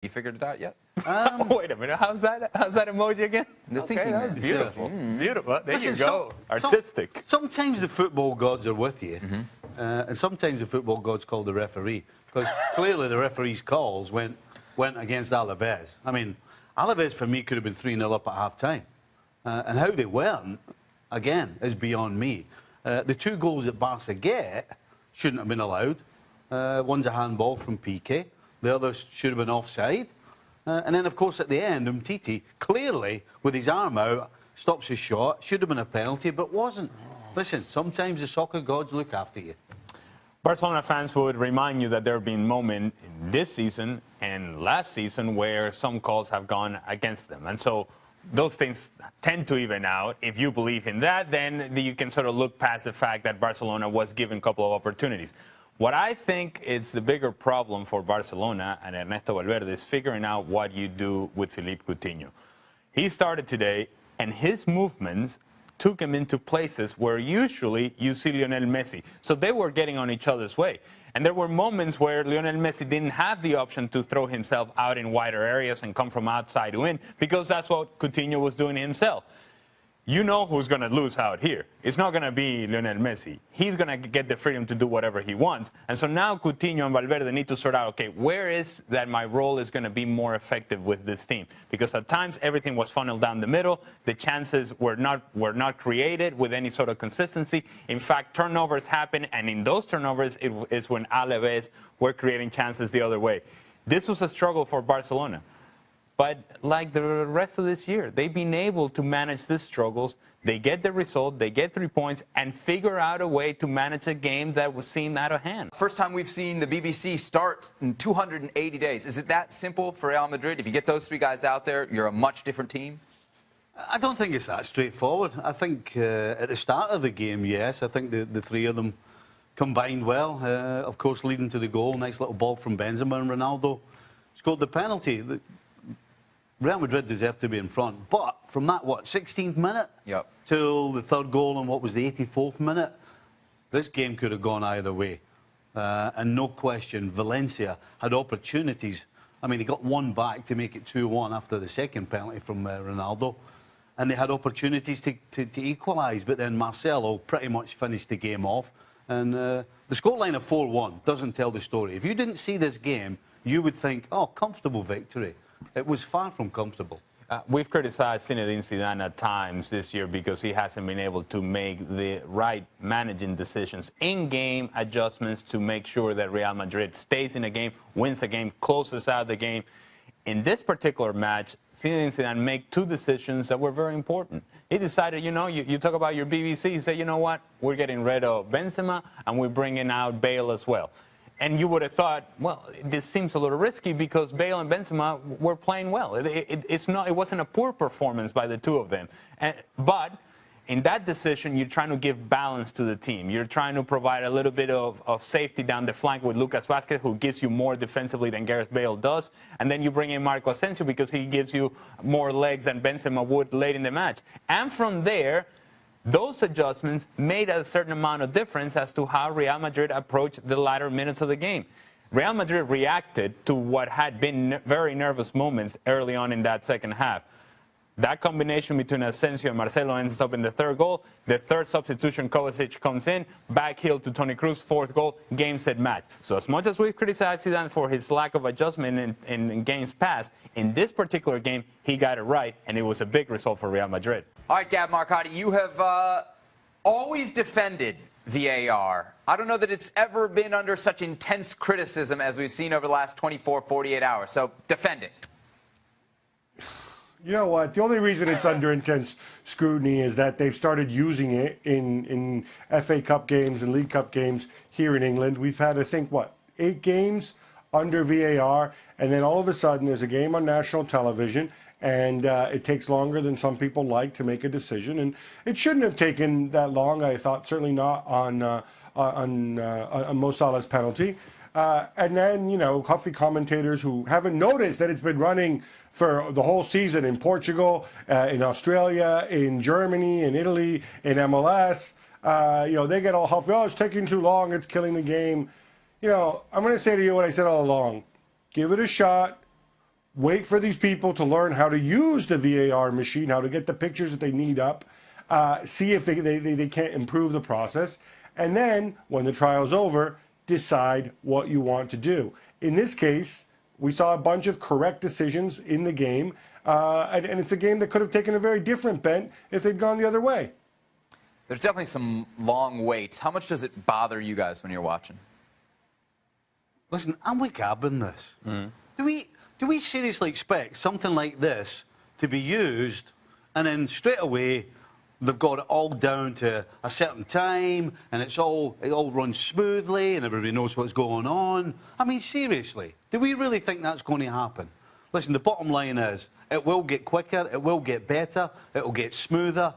You figured it out yet? Wait a minute. How's that emoji again? Okay, that was beautiful. Beautiful. There you go. Artistic. Sometimes the football gods are with you, and sometimes the football gods call the referee. Because clearly the referee's calls went against Alaves. I mean, Alaves for me could have been 3-0 up at half-time. And how they weren't, again, is beyond me. The 2 goals that Barca get shouldn't have been allowed. One's a handball from Piqué. The other should have been offside. And then, of course, at the end, Umtiti, clearly, with his arm out, stops his shot. Should have been a penalty, but wasn't. Listen, sometimes the soccer gods look after you. Barcelona fans would remind you that there have been moments this season and last season where some calls have gone against them. And so those things tend to even out. If you believe in that, then you can sort of look past the fact that Barcelona was given a couple of opportunities. What I think is the bigger problem for Barcelona and Ernesto Valverde is figuring out what you do with Philippe Coutinho. He started today, and his movements took him into places where usually you see Lionel Messi. So they were getting on each other's way. And there were moments where Lionel Messi didn't have the option to throw himself out in wider areas and come from outside to in, because that's what Coutinho was doing himself. You know who's going to lose out here. It's not going to be Lionel Messi. He's going to get the freedom to do whatever he wants. And so now Coutinho and Valverde need to sort out, okay, where is that my role is going to be more effective with this team? Because at times everything was funneled down the middle. The chances were not created with any sort of consistency. In fact, turnovers happen, and in those turnovers it is when Alaves were creating chances the other way. This was a struggle for Barcelona. But like the rest of this year, they've been able to manage these struggles. They get the result, they get 3 points, and figure out a way to manage a game that was seemed out of hand. First time we've seen the BBC start in 280 days. Is it that simple for Real Madrid? If you get those 3 guys out there, you're a much different team? I don't think it's that straightforward. I think at the start of the game, yes, I think the 3 of them combined well. Of course, leading to the goal. Nice little ball from Benzema, and Ronaldo scored the penalty. Real Madrid deserved to be in front, but from that, 16th minute till the 3rd goal on what was the 84th minute, this game could have gone either way. And no question, Valencia had opportunities. I mean, they got 1 back to make it 2-1 after the 2nd penalty from Ronaldo. And they had opportunities to equalise, but then Marcelo pretty much finished the game off. And the scoreline of 4-1 doesn't tell the story. If you didn't see this game, you would think, oh, comfortable victory. It was far from comfortable. We've criticized Zinedine Zidane at times this year because he hasn't been able to make the right managing decisions, in-game adjustments to make sure that Real Madrid stays in the game, wins the game, closes out the game. In this particular match, Zinedine Zidane made 2 decisions that were very important. He decided, you know, you talk about your BBC, he said, you know what, we're getting rid of Benzema and we're bringing out Bale as well. And you would have thought, well, this seems a little risky because Bale and Benzema were playing well. It wasn't a poor performance by the 2 of them. But in that decision, you're trying to give balance to the team. You're trying to provide a little bit of safety down the flank with Lucas Vázquez, who gives you more defensively than Gareth Bale does. And then you bring in Marco Asensio because he gives you more legs than Benzema would late in the match. And from there, those adjustments made a certain amount of difference as to how Real Madrid approached the latter minutes of the game. Real Madrid reacted to what had been very nervous moments early on in that second half. That combination between Asensio and Marcelo ends up in the 3rd goal. The 3rd substitution, Kovacic, comes in, backheel to Toni Kroos, 4th goal, game, set, match. So as much as we criticize Zidane for his lack of adjustment in games past, in this particular game, he got it right, and it was a big result for Real Madrid. All right, Gab Marcotti, you have always defended VAR. I don't know that it's ever been under such intense criticism as we've seen over the last 24, 48 hours. So defend it. You know what? The only reason it's under intense scrutiny is that they've started using it in FA Cup games and League Cup games here in England. We've had, I think, 8 games under VAR, and then all of a sudden there's a game on national television, and it takes longer than some people like to make a decision. And it shouldn't have taken that long, I thought, certainly not on Mo Salah's penalty. And then, you know, huffy commentators who haven't noticed that it's been running for the whole season in Portugal, in Australia, in Germany, in Italy, in MLS. You know, they get all huffy. Oh, it's taking too long. It's killing the game. You know, I'm going to say to you what I said all along. Give it a shot. wait for these people to learn how to use the VAR machine, how to get the pictures that they need up, see if they can't improve the process, and then when the trial's over, decide what you want to do. In this case, we saw a bunch of correct decisions in the game, and it's a game that could have taken a very different bent if they'd gone the other way. There's definitely some long waits. How much does it bother you guys when you're watching? Listen, I'm with Gab in this. Do we seriously expect something like this to be used and then straight away they've got it all down to a certain time and it all runs smoothly and everybody knows what's going on? I mean, seriously, do we really think that's going to happen? Listen, the bottom line is it will get quicker, it will get better, it will get smoother,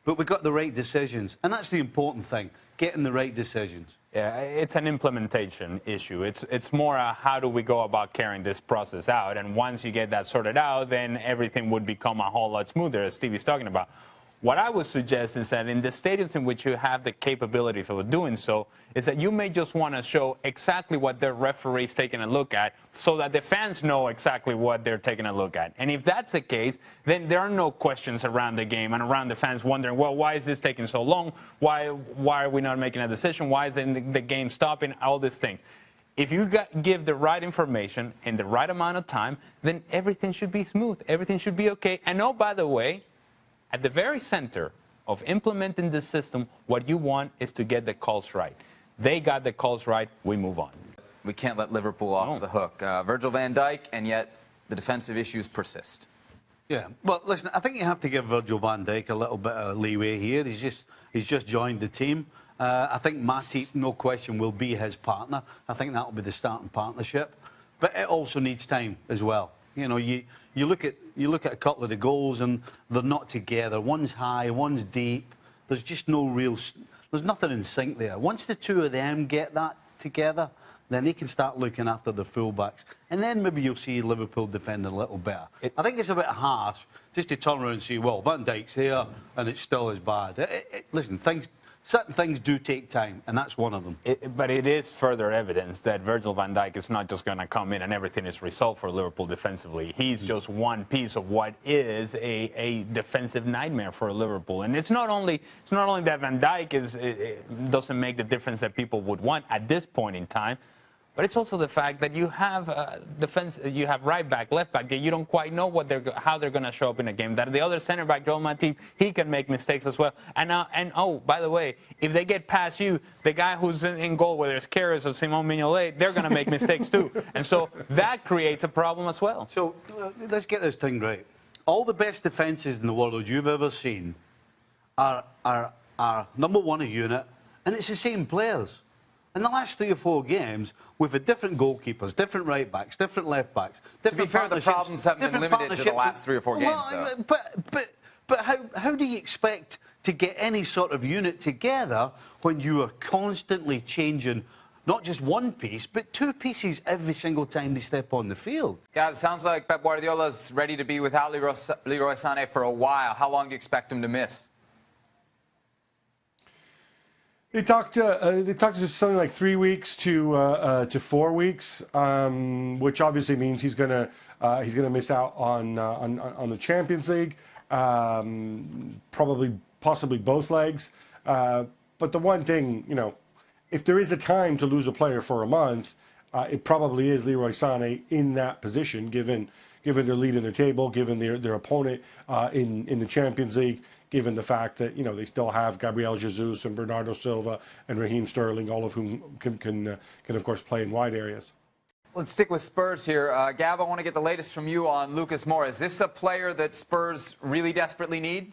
but we got the right decisions. And that's the important thing, getting the right decisions. Yeah, it's an implementation issue. It's more how do we go about carrying this process out? And once you get that sorted out, then everything would become a whole lot smoother, as Stevie's talking about. What I would suggest is that in the stadiums in which you have the capabilities of doing so, is that you may just want to show exactly what the referee's taking a look at so that the fans know exactly what they're taking a look at. And if that's the case, then there are no questions around the game and around the fans wondering, well, why is this taking so long? Why are we not making a decision? Why is the game stopping? All these things. If you give the right information in the right amount of time, then everything should be smooth. Everything should be okay. And oh, by the way, at the very center of implementing this system, what you want is to get the calls right. They got the calls right, we move on. We can't let Liverpool off the hook. Virgil van Dijk, and yet the defensive issues persist. Yeah, well, listen, I think you have to give Virgil van Dijk a little bit of leeway here. He's just joined the team. I think Matip, no question, will be his partner. I think that will be the starting partnership. But it also needs time as well. You know, you look at a couple of the goals and they're not together. One's high, one's deep. There's just no real. There's nothing in sync there. Once the two of them get that together, then they can start looking after the fullbacks, and then maybe you'll see Liverpool defend a little better. I think it's a bit harsh just to turn around and say, well, Van Dijk's here and it's still as bad. Listen, certain things do take time, and that's one of them. But it is further evidence that Virgil van Dijk is not just going to come in and everything is resolved for Liverpool defensively. He's just one piece of what is a defensive nightmare for Liverpool. And it's not only that Van Dijk doesn't make the difference that people would want at this point in time, but it's also the fact that you have defense, you have right back, left back, that you don't quite know how they're going to show up in a game. That the other center back, Joel Matip, he can make mistakes as well. And oh, by the way, if they get past you, the guy who's in goal, whether it's Karius or Simon Mignolet, they're going to make mistakes too. And so that creates a problem as well. So let's get this thing right. All the best defences in the world you've ever seen are number one a unit, and it's the same players. In the last 3 or 4 games, we've had different goalkeepers, different right backs, different left backs. To be fair, the problems haven't been limited to the last 3 or 4 games, though. But how do you expect to get any sort of unit together when you are constantly changing not just one piece, but 2 pieces every single time they step on the field? Yeah, it sounds like Pep Guardiola's ready to be without Leroy Sané for a while. How long do you expect him to miss? They talked to something like 3 weeks to 4 weeks, which obviously means he's gonna miss out on the Champions League, possibly both legs. But the one thing, you know, if there is a time to lose a player for a month, it probably is Leroy Sané in that position, given their lead in the table, given their opponent in the Champions League, given the fact that, you know, they still have Gabriel Jesus and Bernardo Silva and Raheem Sterling, all of whom can of course play in wide areas. Let's stick with Spurs here. Gab, I want to get the latest from you on Lucas Moura. Is this a player that Spurs really desperately need?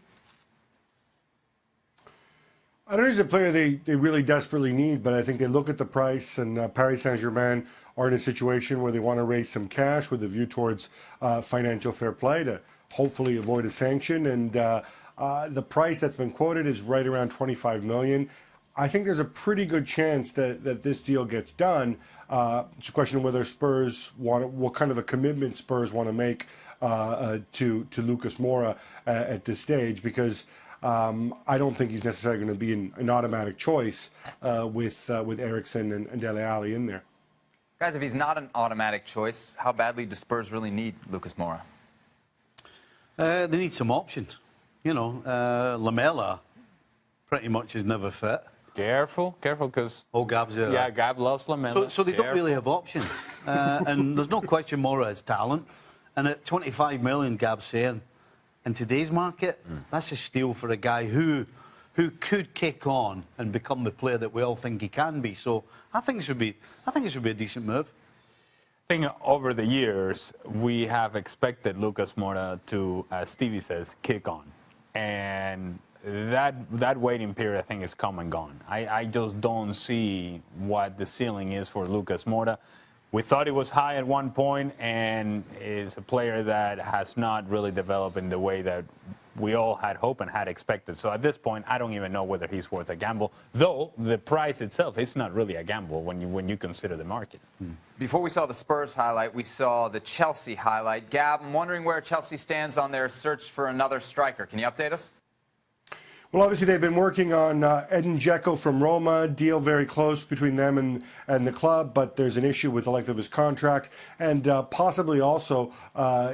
I don't know if he's a player they really desperately need, but I think they look at the price, and Paris Saint-Germain are in a situation where they want to raise some cash with a view towards financial fair play to hopefully avoid a sanction. And the price that's been quoted is right around 25 million. I think there's a pretty good chance that this deal gets done. It's a question of whether Spurs what kind of a commitment Spurs want to make to Lucas Moura at this stage, because I don't think he's necessarily going to be an automatic choice with Eriksen and Dele Alli in there. Guys, if he's not an automatic choice, how badly do Spurs really need Lucas Moura? They need some options. You know, Lamela pretty much is never fit. Careful, because Gab's there. yeah, Gab loves Lamela. So they don't really have options. And there's no question Moura has talent. And at 25 million, Gab's saying, in today's market, that's a steal for a guy who could kick on and become the player that we all think he can be. So I think it should be a decent move. I think over the years, we have expected Lucas Moura to, as Stevie says, kick on. And that waiting period, I think, is come and gone. I just don't see what the ceiling is for Lucas Moura. We thought it was high at one point, and is a player that has not really developed in the way that we all had hoped and had expected. So at this point, I don't even know whether he's worth a gamble, though the price itself is not really a gamble when you consider the market. Before we saw the Spurs highlight, we saw the Chelsea highlight. Gab, I'm wondering where Chelsea stands on their search for another striker. Can you update us? Well, obviously, they've been working on Edin Dzeko from Roma, deal very close between them and the club, but there's an issue with the length of his contract, and possibly also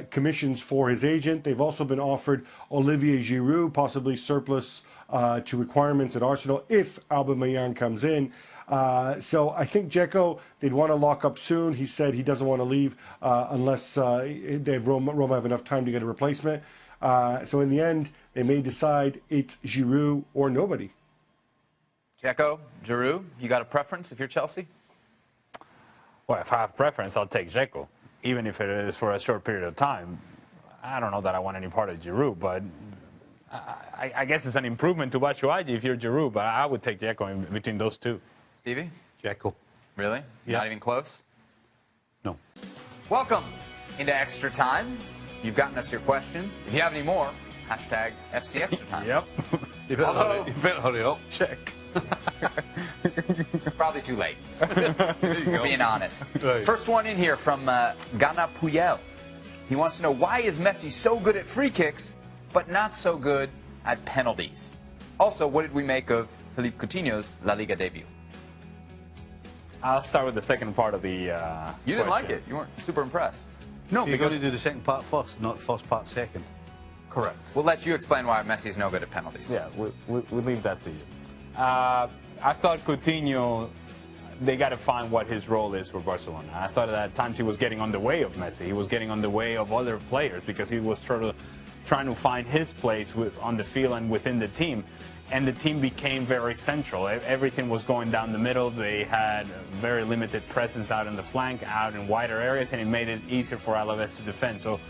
commissions for his agent. They've also been offered Olivier Giroud, possibly surplus to requirements at Arsenal if Aubameyang comes in. So I think Dzeko, they'd want to lock up soon. He said he doesn't want to leave unless Roma have enough time to get a replacement. So in the end, they may decide it's Giroud or nobody. Dzeko, Giroud, you got a preference if you're Chelsea? Well, if I have preference, I'll take Dzeko, even if it is for a short period of time. I don't know that I want any part of Giroud, but I guess it's an improvement to Batshuayi if you're Giroud, but I would take Dzeko in between those two. Stevie? Dzeko. Really? Yeah. Not even close? No. Welcome into Extra Time. You've gotten us your questions. If you have any more, hashtag FC Extra Time. Yep. You better hurry up. Check. Probably too late. Being honest. Right. First one in here from Gana Puyel. He wants to know, why is Messi so good at free kicks, but not so good at penalties? Also, what did we make of Philippe Coutinho's La Liga debut? I'll start with the second part of the You didn't like question. it. You weren't super impressed. No, You're going because to do the second part first, not the first part second. correct. We'll let you explain why Messi is no good at penalties. Yeah, we leave that to you. I thought Coutinho, they got to find what his role is for Barcelona. I thought at times he was getting on the way of Messi. He was getting on the way of other players because he was trying to find his place on the field and within the team. And the team became very central. Everything was going down the middle. They had very limited presence out in the flank, out in wider areas, and it made it easier for Alaves to defend. So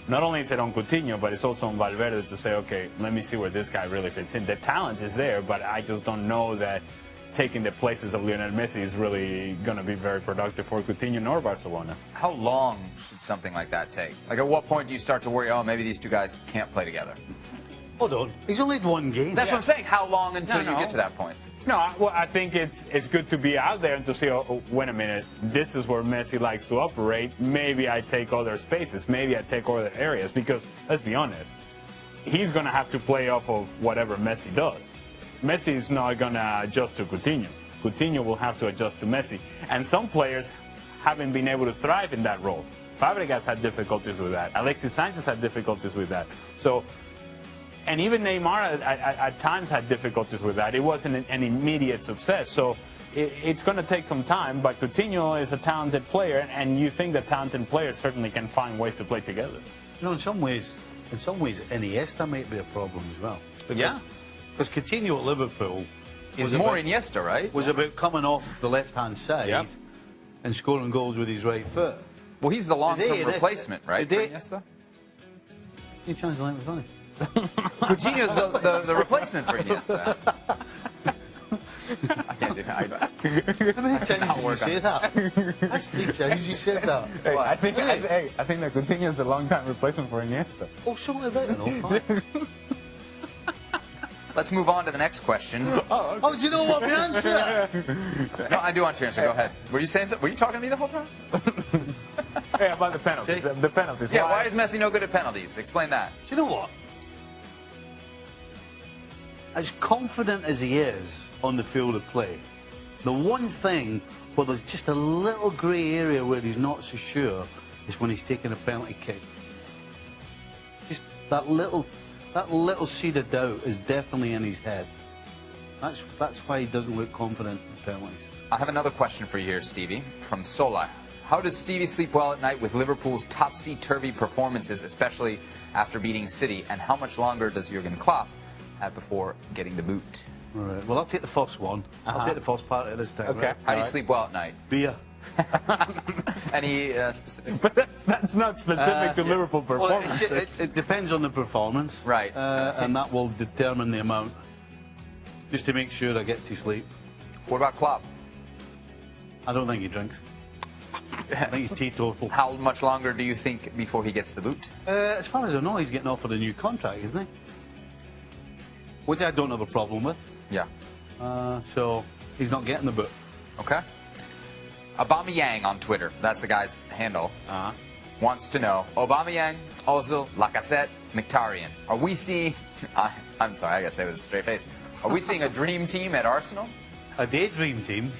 not only is it on Coutinho, but it's also on Valverde to say, okay, let me see where this guy really fits in. The talent is there, but I just don't know that taking the places of Lionel Messi is really going to be very productive for Coutinho nor Barcelona. How long should something like that take? Like, at what point do you start to worry, oh, maybe these two guys can't play together? Hold on. He's only had one game. That's what I'm saying. How long until No, you no. get to that point? No, I think it's good to be out there and to say, oh, wait a minute, this is where Messi likes to operate. Maybe I take other spaces. Maybe I take other areas. Because, let's be honest, he's going to have to play off of whatever Messi does. Messi is not going to adjust to Coutinho. Coutinho will have to adjust to Messi. And some players haven't been able to thrive in that role. Fabregas had difficulties with that. Alexis Sanchez had difficulties with that. And even Neymar at times had difficulties with that. It wasn't an immediate success. So it's going to take some time, but Coutinho is a talented player, and you think that talented players certainly can find ways to play together. You know, in some ways, Iniesta might be a problem as well. Yeah. Because Coutinho at Liverpool Is was more about- Iniesta, right? was about coming off the left-hand side Yep. and scoring goals with his right foot. Well, he's the long-term Today, replacement, right, today- for Iniesta? Any chance of that? Coutinho's the replacement for Iniesta. I can't do that. How many times did you say that? That's 3 times you said that. Hey, I think that Coutinho is a long-time replacement for Iniesta. Oh, something about it, no? Fine. Let's move on to the next question. Oh, do you know what the answer? No, I do want your answer. Go ahead. Were you saying something? Were you talking to me the whole time? Hey, about the penalties. See? The penalties. Yeah, why is Messi no good at penalties? Explain that. Do you know what? As confident as he is on the field of play, the one thing But there's just a little grey area where he's not so sure is when he's taking a penalty kick. Just that little seed of doubt is definitely in his head. That's why he doesn't look confident in penalties. I have another question for you here, Stevie, from Sola. How does Stevie sleep well at night with Liverpool's topsy-turvy performances, especially after beating City? And how much longer does Jurgen Klopp have before getting the boot? All right. Well, I'll take the first one. I'll take the first part of this time. Okay. Right? How do you sleep well at night? Beer. Any specific? But that's not specific to Liverpool Well, performance. it depends on the performance. Right. And that will determine the amount. Just to make sure I get to sleep. What about Klopp? I don't think he drinks. I think he's teetotal. How much longer do you think before he gets the boot? As far as I know, he's getting offered a new contract, isn't he? Which I don't have a problem with. Yeah. So he's not getting the boot. Okay. Aubameyang on Twitter, that's the guy's handle, wants to know, Aubameyang, Ozil, Lacazette, Mkhitaryan. Are we seeing, I'm sorry, I gotta say it with a straight face, are we seeing a dream team at Arsenal? A daydream team.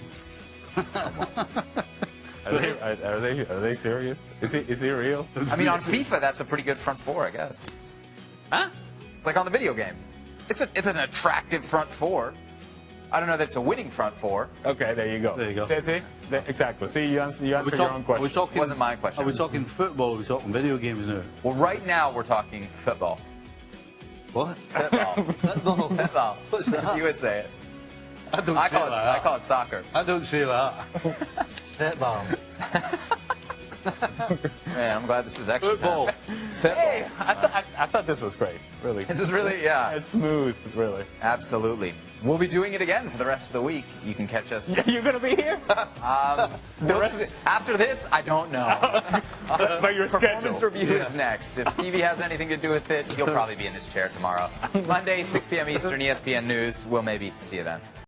Are they serious? Is he real? I mean, on FIFA, that's a pretty good front four, I guess. Huh? Like on the video game. It's an attractive front four. I don't know that it's a winning front four. Okay, there you go. There you go. See? Exactly. See, you answer your own question. Are we talking, Wasn't my question. Are we talking football? Are we talking video games now? Well, right now we're talking football. What? Football. Football. Football. What's that? As you would say it. I don't I say call it, that. I call it soccer. I don't say that. Football. Man, I'm glad this is actually Football. Football. Hey, I thought this was great. Really. This is really, yeah. It's smooth, really. Absolutely. We'll be doing it again for the rest of the week. You can catch us. You're gonna be here? After this, I don't know. But your Performance schedule. review is next. If Stevie has anything to do with it, he'll probably be in his chair tomorrow. Monday, 6 p.m. Eastern, ESPN News. We'll maybe see you then.